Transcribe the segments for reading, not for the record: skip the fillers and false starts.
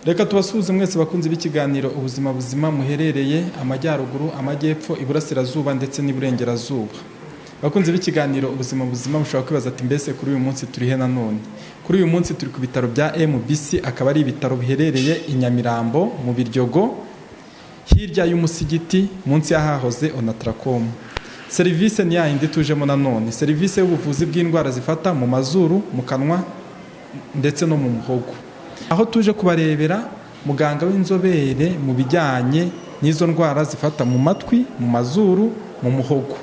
Reka tubasuhuze mwese bakunzi b'ikiganiro ubuzima buzima muherereye amajyaruguru, amajyepfo, iburasirazuba ndetse n'iburengerazuba. Bakunzi b'ikiganiro ubuzima buzima mushobora kwibaza ati mbese kuri uyu munsi turi he nanone? Kuri uyu munsi turi ku bitaro bya MBC, akaba ari ibitaro biherereye i Nyamirambo mu Biryogo, hirya y'umusigiti munsi y'ahahoze Onatracom. Serivisi ni yayindi tujemo nanone, serivisi y'ubuvuzi bw'indwara zifata mu mazuru, mu kanwa ndetse no mu muhogo. Aho tuje kubarebera muganga w'inzobere mu bijyanye n'izo ndwara zifata mu matwi, mu mazuru, mu muhogo.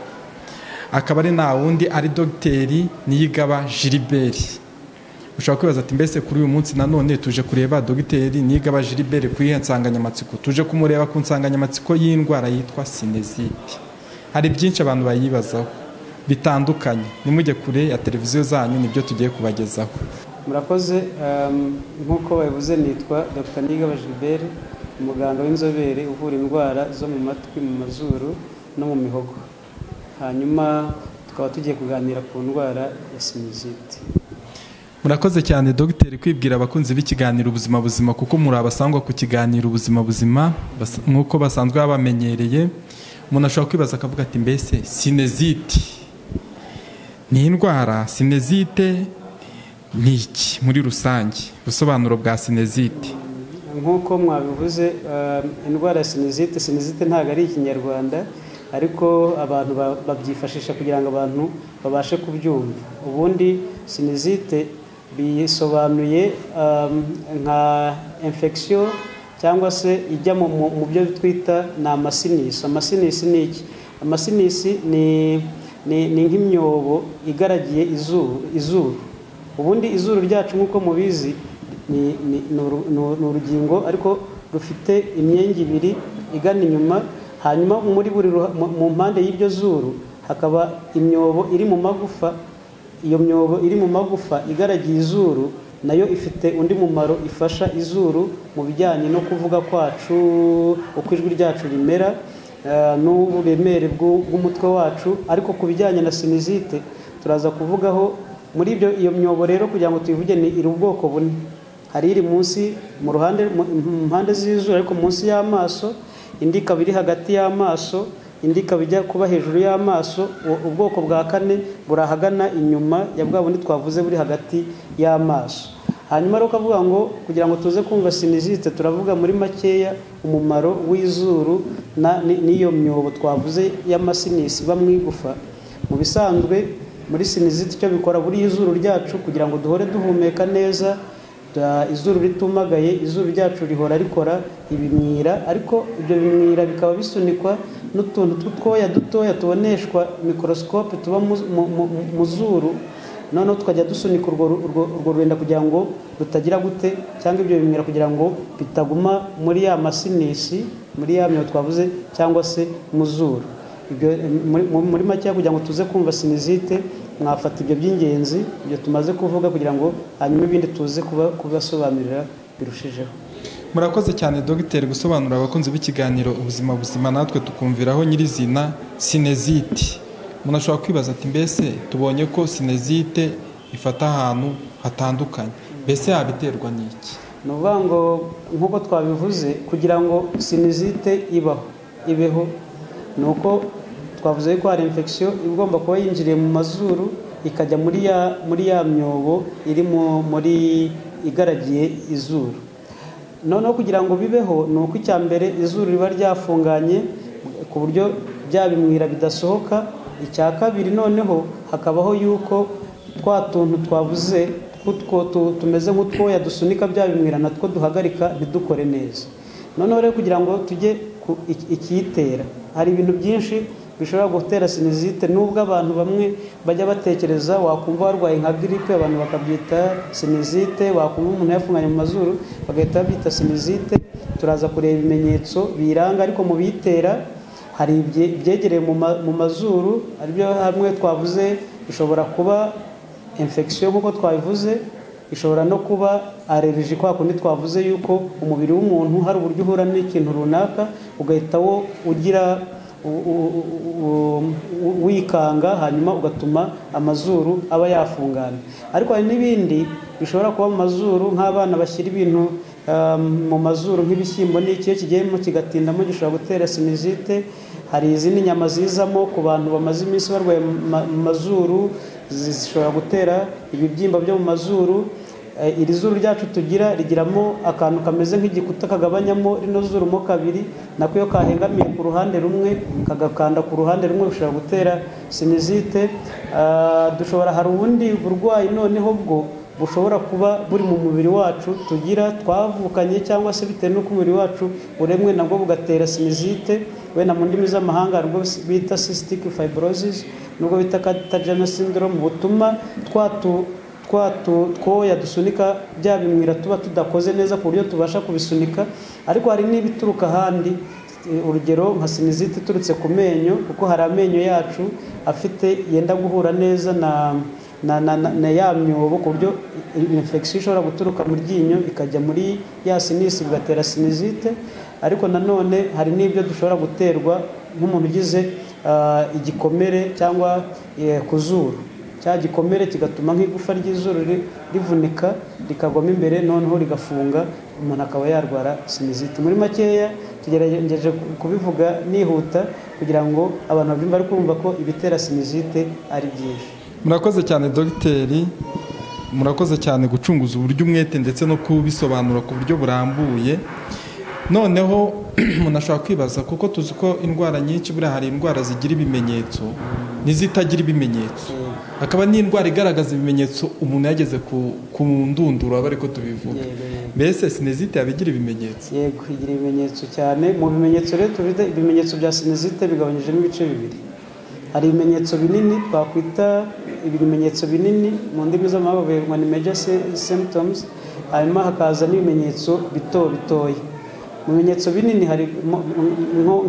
Akaba ari na wundi ari Dogiteri Niyigaba Gilbert. Ushobora kwibaza ati mbese kuri uyu munsi nanone tuje kureba Dogiteri Niyigaba Gilbert ku ihe nsanganyamatsiko. Tuje kumureba ku nsanganyamatsiko y'indwara yitwa sinezite. Hari byinshi abantu bayibazaho bitandukanye. Nimujye kure ya televiziyo zanyu nibyo tugiye kubagezaho. Murakoze, nk'uko babivuze nitwa Dr. Niyigaba Gilbert, umuganga w'inzobere uvura indwara zo mu matwi, mu mazuru no mu mihogo. Hanyuma tukaba tugiye kuganira ku ndwara ya sinezite. Murakoze cyane Dogiteri kwibwira abakunzi b'ikiganiro ubuzima buzima, kuko muri abasangwa ku kiganiro ubuzima buzima nk'uko basanzwe babamenyereye. Umuntu ashobora kwibaza akavuga ati mbese sinezite ni indwara, sinezite ni iki muri rusange? Ubusobanuro bwa sinezite. Nk'uko mwabivuze, indwara ya sinezite ntabwo ari ikinyarwanda, ariko abantu babyifashisha kugira ngo abantu babashe kubyumva. Ubundi sinezite bisobanuye nka infection cyangwa se ijya mu byo twita ni amasinisi. Amasinisi ni iki? Amasinisi ni nk'imyobo igaragiye izuru. Ubundi izuru ryacu nk'uko mubizi ni urugingo ariko rufite imyenge ibiri igana inyuma, hanyuma muri buri mu mpande y'iryo zuru hakaba imyobo iri mu magufa. Iyo myobo iri mu magufa igaragiye izuru nayo ifite undi mumaro, ifasha izuru mu bijyanye no kuvuga kwacu, uko ijwi ryacu rimera n'uburemere bw'umutwe wacu. Ariko ku bijyanye na sinezite turaza kuvugaho muri iyo myobo rero, kugira ngo tuyivuge ni iri ubwoko bune. Hari iri munsi mu mpande z'izuru ariko munsi y'amaso, indi ikaba iri hagati y'amaso, indi ikaba ijya kuba hejuru y'amaso. Ubwoko bwa kane burahagana inyuma ya bwa bundi twavuze buri hagati y'amaso. Hanyuma rero ukavuga ngo kugira ngo tuze kumva sinezite turavuga muri makeya umumaro w'izuru n'iyo myobo twavuze y'amasinisi bamwigufa. Mu bisanzwe muri sinezite icyo bikora buri izuru ryacu kugira ngo duhore duhumeka neza, izuru ritumagaye, izuru ryacu rihora rikora ibimwira, ariko ibyo bimwira bikaba bisunikwa n'utuntu tw'utwoya dutoya tuboneshwa mikorosikope tuba mu zuru. Noneho tukajya dusunika urwo rwenda kugira ngo rutagira gute, cyangwa ibyo bimwira kugira ngo bitaguma muri ya masinisi, muri ya myobo twavuze cyangwa se mu zuru. Ibyo muri make kugira ngo tuze kumva sinezite mwafata ibyo by'ingenzi ibyo tumaze kuvuga, kugira ngo hanyuma ibindi tuze kubasobanurira birushijeho. Murakoze cyane Dogiteri gusobanurira abakunzi b'ikiganiro ubuzima buzima, natwe tukumviraho nyirizina sinezite. Umuntu ashobora kwibaza ati mbese tubonye ko sinezite ifata ahantu hatandukanye, mbese yabiterwa n'iki? Ni ukuvuga ngo nk'uko twabivuze, kugira ngo sinezite ibeho ni uko twavuze ko hari infection igomba kuba yinjiriye mu mazuru ikajya muri ya myobo iri muri igaragiye izuru. Noneho kugira ngo bibeho ni uko icya mbere izuru riba ryafunganye ku buryo bya bimwira bidasohoka. Icya kabiri noneho hakabaho yuko twa tuntu twavuze tumeze nk'utwoya dusunika bya bimwira natwo duhagarika ntidukore neza. Noneho rero kugira ngo tujye ikiyitera, hari ibintu byinshi bishobora gutera sinezite. Nubwo abantu bamwe bajya batekereza, wakumva warwaye nka grippe abantu bakabyita sinezite, wakumva umuntu yafunganye mu mazuru bagahita babyita sinezite. Turaza kureba ibimenyetso biranga, ariko mu bitera hari ibyegereye mu mazuru, aribyo hamwe twavuze. Ishobora kuba infection nk'uko twabivuze, ishobora no kuba allergie, kwa kundi twavuze yuko umubiri w'umuntu hari uburyo uhura n'ikintu runaka ugahita ugira wikanga hanyuma ugatuma amazuru aba yafungana. Ariko hari n'ibindi bishobora kuba mu mazuru, nk'abana bashyira ibintu mu mazuru nk'ibishyimbo n'ikiyo kigiyemo kigatindamo gishobora gutera sinizite. Hari izindi nyama zizamo ku bantu bamaze iminsi barwaye mu mazuru zishobora gutera ibibyimba byo mu mazuru. Iri zuru ryacu tugira rigiramo akantu kameze nk'igikuta kagabanyamo rino zuru mo kabiri, nako iyo kahengamiye ku ruhande rumwe kagakanda ku ruhande rumwe bishobora gutera sinizite. Hari ubundi burwayi noneho bwo bushobora kuba buri mu mubiri wacu tugira twavukanye cyangwa se bitewe n'uko umubiri wacu uremwe nabwo bugatera sinizite. Wenda mu ndimi z'amahanga rwo bita cystic fibrosis nubwo bita Cartagena syndrome, butuma twoya dusunika bya bimwira tuba tudakoze neza ku buryo tubasha kubisunika. Ariko hari n'ibituruka ahandi, urugero nka sinizite iturutse ku menyo, kuko hari amenyo yacu afite yenda guhura neza na ya myobo ku buryo infection ishobora guturuka mu ryinyo ikajya muri ya sinisi bigatera sinizite. Ariko nanone hari n'ibyo dushobora guterwa nk'umuntu ugize igikomere cyangwa ku zuru, cya gikomere kigatuma nk'igufa ry'izuru rivunika rikagwamo imbere noneho rigafunga, umuntu akaba yarwara sinizite. Muri makeya tugerageje kubivuga nihuta kugira ngo abantu babyumve, ariko kumva ko ibitera sinizite ari byinshi. Murakoze cyane dogiteri, murakoze cyane gucunguza uburyo umwete ndetse no kubisobanura ku buryo burambuye. Noneho umuntu ashobora kwibaza, kuko tuzi ko indwara nyinshi buriya hari indwara zigira ibimenyetso n'izitagira ibimenyetso, hakaba n'indwara igaragaza ibimenyetso umuntu yageze ku ndunduro aba ariko tubivuga. Mbese sinizite yabigira ibimenyetso? Yego, igira ibimenyetso cyane. Mu bimenyetso rero tubita ibimenyetso bya sinizite bigabanyijemo ibice bibiri. Hari ibimenyetso binini twakwita ibimenyetso binini, mu ndimi z'amahanga bivugwa ni major symptoms, hanyuma hakaza n'ibimenyetso bitoya. Mu bimenyetso binini hari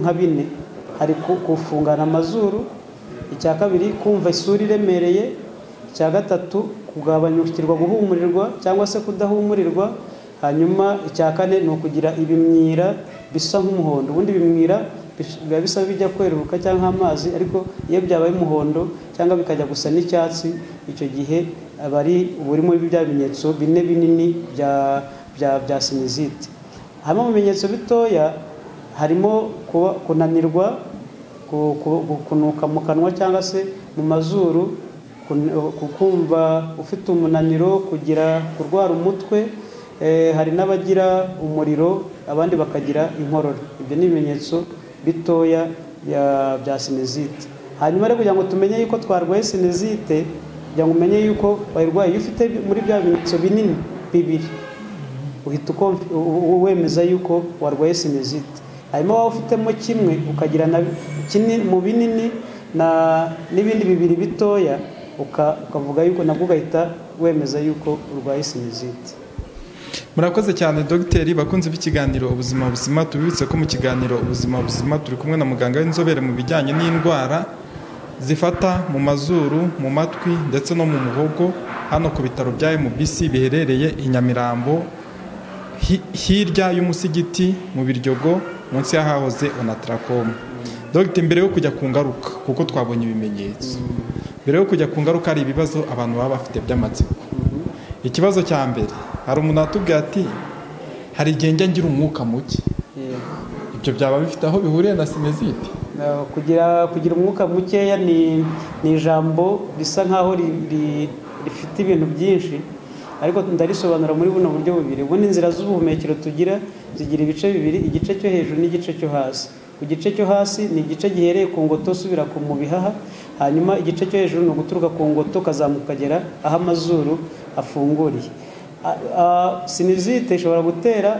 nka bine. Hari kufungana amazuru, icya kabiri kumva isura iremereye, icya gatatu kugabanyukirwa guhumurirwa cyangwa se kudahumurirwa, hanyuma icya kane ni ukugira ibimyira bisa nk'umuhondo. Ubundi ibimyira biba bisa bijya kweruruka cyangwa amazi, ariko iyo byabaye umuhondo cyangwa bikajya gusa n'icyatsi, icyo gihe aba ari buri muri bya bimenyetso bine binini bya sinizite. Hanyuma mu bimenyetso bitoya harimo kunanirwa, kunuka mu kanwa cyangwa se mu mazuru, kumva ufite umunaniro, kurwara umutwe. Hari n'abagira umuriro, abandi bakagira inkorora. Ibyo ni ibimenyetso bitoya bya sinizite. Hanyuma rero kugira ngo tumenye yuko twarwaye sinizite, kugira ngo umenye yuko wayirwaye, iyo ufite muri bya bimenyetso binini bibiri uhita wemeza yuko warwaye sinizite. Hanyuma waba ufitemo kimwe ukagira mu binini n'ibindi bibiri bitoya, ukavuga yuko nabwo ugahita wemeza yuko urwaye sinizite. Murakoze cyane dogiteri. Bakunze b'ikiganiro ubuzima buzima, tubibutse ko mu kiganiro ubuzima buzima turi kumwe na muganga w'inzobere mu bijyanye n'indwara zifata mu mazuru, mu matwi ndetse no mu muhogo, hano ku bitaro bya MBC biherereye i Nyamirambo, hirya y'umusigiti mu Biryogo, munsi y'ahahoze Onatracom. Dogiteri, mbere yo kujya ku ngaruka, kuko twabonye ibimenyetso, mbere yo kujya ku ngaruka hari ibibazo abantu baba bafite by'amatsiko. Ikibazo cya mbere, hari umuntu atubwira ati hari igihe njya ngira umwuka muke. Ibyo byaba bifite aho bihuriye na sinizite? Kugira umwuka mukeya ni ijambo risa nkaho rifite ibintu byinshi, ariko ndarisobanura muri buno buryo bubiri. Ubundi inzira z'ubuhumekero tugira zigira ibice bibiri, igice cyo hejuru n'igice cyo hasi. Ku gice cyo hasi ni igice gihereye ku ngoto usubira mu bihaha, hanyuma igice cyo hejuru ni uguturuka ku ngoto kazamuka kagera aho amazuru afunguriye. Sinizite ishobora gutera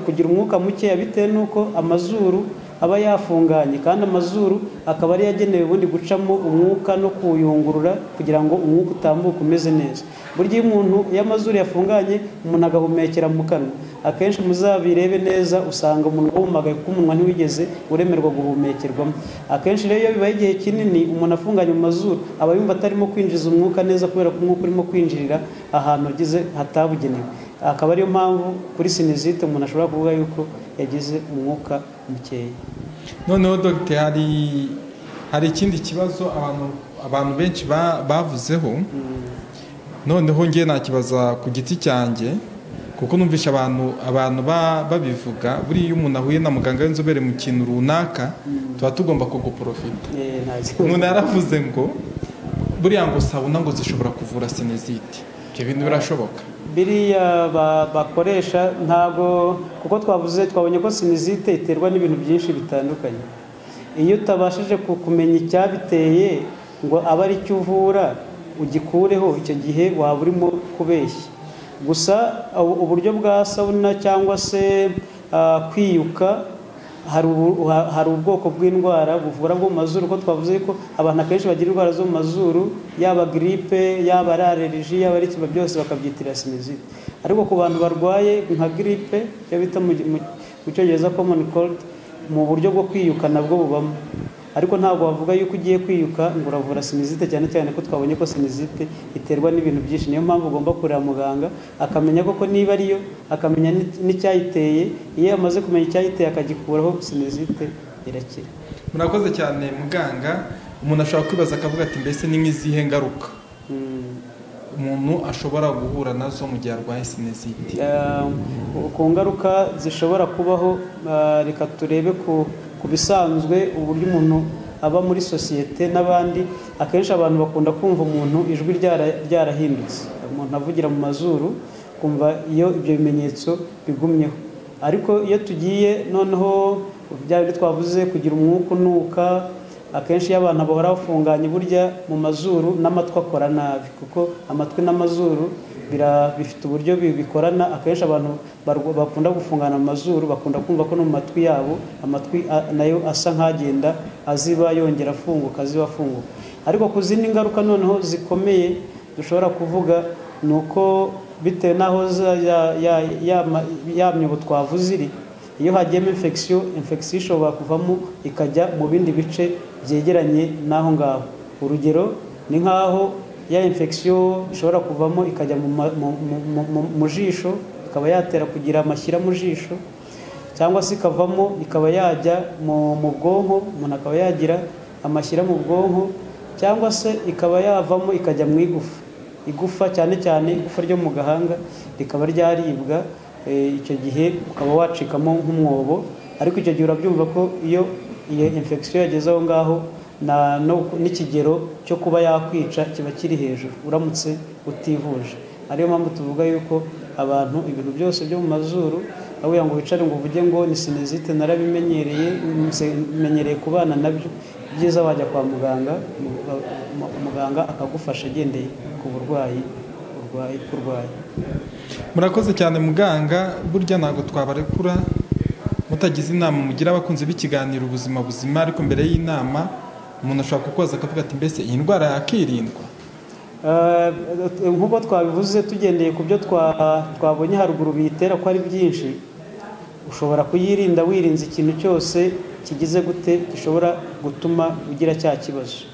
kugira umwuka mukeya bitewe n'uko amazuru aba yafunganye, kandi amazuru akaba ari yagenewe ubundi gucamo umwuka no kuyungurura kugira ngo umwuka utambuke umeze neza. Burya iyo amazuru yafunganye umuntu agahumekera mu kanwa, akenshi muzabirebe neza usanga umuntu wumagaye kuko umunwa ntiwigeze uremerwa guhumekerwamo. Akenshi rero iyo bibaye igihe kinini umuntu afunganye mu mazuru aba yumva atarimo kwinjiza umwuka neza, kubera ko umwuka urimo kwinjirira ahantu hatabugenewe. Akaba ariyo mpamvu kuri sinizite umuntu ashobora kuvuga yuko yagize umwuka mukeya. noneho dogite hari ikindi kibazo abantu benshi bavuzeho, noneho ngiye nakibaza ku giti cyanjye kuko numvisha abantu babivuga, buriya iyo umuntu ahuye na muganga w'inzobere mu kintu runaka tuba tugomba kuguprofita. Umuntu yaravuze ngo buriya ngo sabuna ngo zishobora kuvura sinezite, ibyo bintu birashoboka? Biriya bakoresha ntabwo, kuko twabonye ko sinezite iterwa n'ibintu byinshi bitandukanye. Iyo utabashije kumenya icyabiteye ngo abe ari cyo uvura ugikureho, icyo gihe waba urimo kubeshya. Gusa uburyo bwa sauna cyangwa se kwiyuka, hari ubwoko bw'indwara buvura bwo mu mazuru, ko twavuze ko abantu akenshi bagira indwara zo mu mazuru, yaba gripe, yaba allergie, yaba ari kiba byose bakabyitirira sinezite. Ariko ku bantu barwaye nka gripe, cyo bita mu cyongereza common cold, mu buryo bwo kwiyuka nabwo bubamo. Ariko ntabwo wavuga yuko ugiye kwiyuka ngo uravura sinezite, cyane cyane ko twabonye ko sinezite iterwa n'ibintu byinshi. Niyo mpamvu ugomba kureba muganga akamenya koko niba ariyo, akamenya n'icyayiteye. Iyo amaze kumenya icyayiteye akagikuraho, sinezite irakira. Murakoze cyane muganga. Umuntu ashobora kwibaza akavuga ati mbese ni nk'izihe ngaruka umuntu ashobora guhura nazo mu gihe arwaye sinezite? Ku ngaruka zishobora kubaho, reka turebe ku bisanzwe uburyo umuntu aba muri sosiyete n'abandi. Akenshi abantu bakunda kumva umuntu ijwi ryarahindutse, umuntu avugira mu mazuru, kumva iyo ibyo bimenyetso bigumyeho. Ariko iyo tugiye noneho bya bindi twavuze, kugira umwuka unuka, akenshi iyo abantu bahora bafunganye, burya mu mazuru n'amatwi akora nabi, kuko amatwi n'amazuru bifite uburyo bikorana. Akenshi abantu bakunda gufungana mu mazuru bakunda kumva ko no mu matwi yabo, amatwi nayo asa nk'agenda aziba yongera afunguka, aziba afunguka. Ariko ku zindi ngaruka noneho zikomeye dushobora kuvuga ni uko bitewe n'aho ya myobo twavuze iri, iyo hagiyemo infection ishobora kuvamo ikajya mu bindi bice byegeranye n'aho ngaho. Urugero ni nk'aho ya infection ishobora kuvamo ikajya mu jisho, ikaba yatera kugira amashyira mu jisho, cyangwa se ikavamo ikaba yajya mu bwonko, umuntu akaba yagira amashyira mu bwonko, cyangwa se ikaba yavamo ikajya mu igufa, cyane cyane igufa ryo mu gahanga rikaba ryaribwa. Icyo gihe ukaba wacikamo nk'umwobo. Ariko icyo gihe urabyumva ko iyo infection yageze aho ngaho, n'ikigero cyo kuba yakwica kiba kiri hejuru uramutse utivuje. Ariyo mpamvu tuvuga yuko abantu ibintu byose byo mu mazuru, aho ngo wicare ngo uvuge ngo ni sinezite narabimenyereye kubana nabyo, byiza wajya kwa muganga, muganga akagufasha agendeye ku burwayi kurwaye. Murakoze cyane muganga. Burya ntabwo twabarekura mutagize inama mugira abakunzi b'ikiganiro ubuzima buzima. Ariko mbere y'inama umuntu ashobora kukubaza akavuga ati mbese iyi ndwara yakirindwa? Nk'uko twabivuze, tugendeye ku byo twabonye haruguru biyitera ko ari byinshi, ushobora kuyirinda wirinze ikintu cyose kigize gute gishobora gutuma ugira cya kibazo.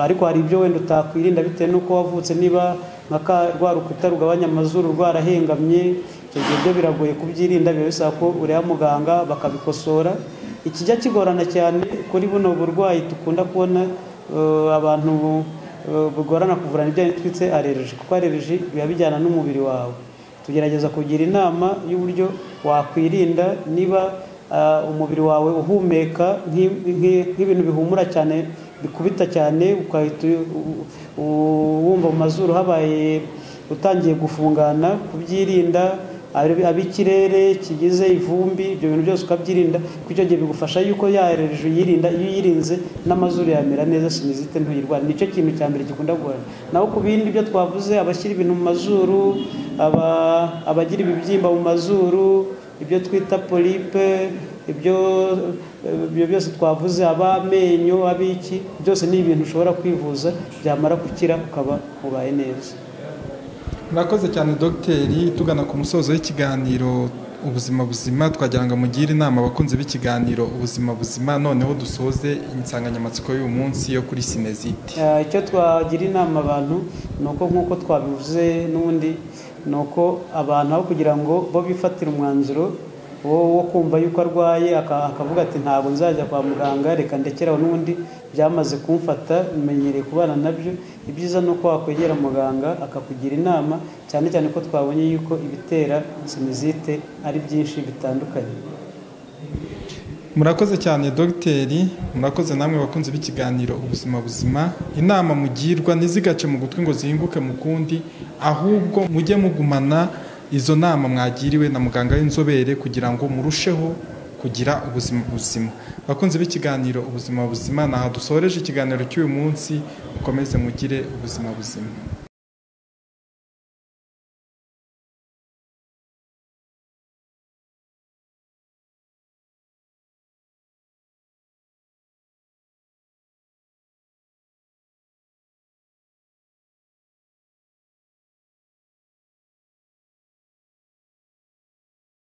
Ariko hari ibyo wenda utakwirinda bitewe n'uko wavutse. Niba rwa rukuta rugabanya amazuru rwarahengamye, icyo gihe byo biragoye kubyirinda, biba bisaba ko ureba muganga bakabikosora. Ikijya kigorana cyane kuri buno burwayi dukunda kubona abantu bugorana kuvura n'ibyo twitse allergie, kuko allergie biba bijyana n'umubiri wawe. Tugerageza kugira inama y'uburyo wakwirinda. Niba umubiri wawe uhumeka nk'ibintu bihumura cyane, bikubita cyane, ukahita wumva mu mazuru habaye utangiye gufungana, kubyirinda. Ab'ikirere kigize ivumbi, ibyo bintu byose ukabyirinda, kuko icyo gihe bigufasha yuko ya allergie uyirinda. Iyo uyirinze n'amazuru yamera neza, sinezite ntuyirwara. Nicyo kintu cya mbere gikunda kugorana. Naho ku bindi byo twavuze, abashyira ibintu mu mazuru, abagira ibibyimba mu mazuru, ibyo twita polype, ibyo byose twavuze, ab'amenyo, ab'iki, byose ni ibintu ushobora kwivuza, byamara gukira ukaba ubaye neza. Murakoze cyane dogiteri. Tugana ku musozo w'ikiganiro ubuzima buzima, twagira ngo mugire inama abakunzi b'ikiganiro ubuzima buzima. Noneho dusoze insanganyamatsiko y'uyu munsi yo kuri sinezite. Icyo twagira inama abantu ni uko, nk'uko twabivuze n'ubundi, ni uko abantu aho kugira ngo bo bifatire umwanzuro wo kumva yuko arwaye akavuga ati ntabwo nzajya kwa muganga, reka ndekeraho, n'ubundi byamaze kumfata, menyereye kubana nabyo. Ibyiza ni uko wakwegera muganga akakugira inama, cyane cyane ko twabonye yuko ibitera sinizite ari byinshi bitandukanye. Murakoze cyane dogiteri, murakoze namwe bakunze b'ikiganiro ubuzima buzima. Inama mugirwa ntizigace mu gutwi ngo zihinguke mu kundi, ahubwo mujye mugumana izo nama mwagiriwe na muganga w'inzobere kugira ngo murusheho kugira ubuzima buzima. Bakunze b'ikiganiro ubuzima buzima, naha dusoreje ikiganiro cy'uyu munsi. Mukomeze mugire ubuzima buzima.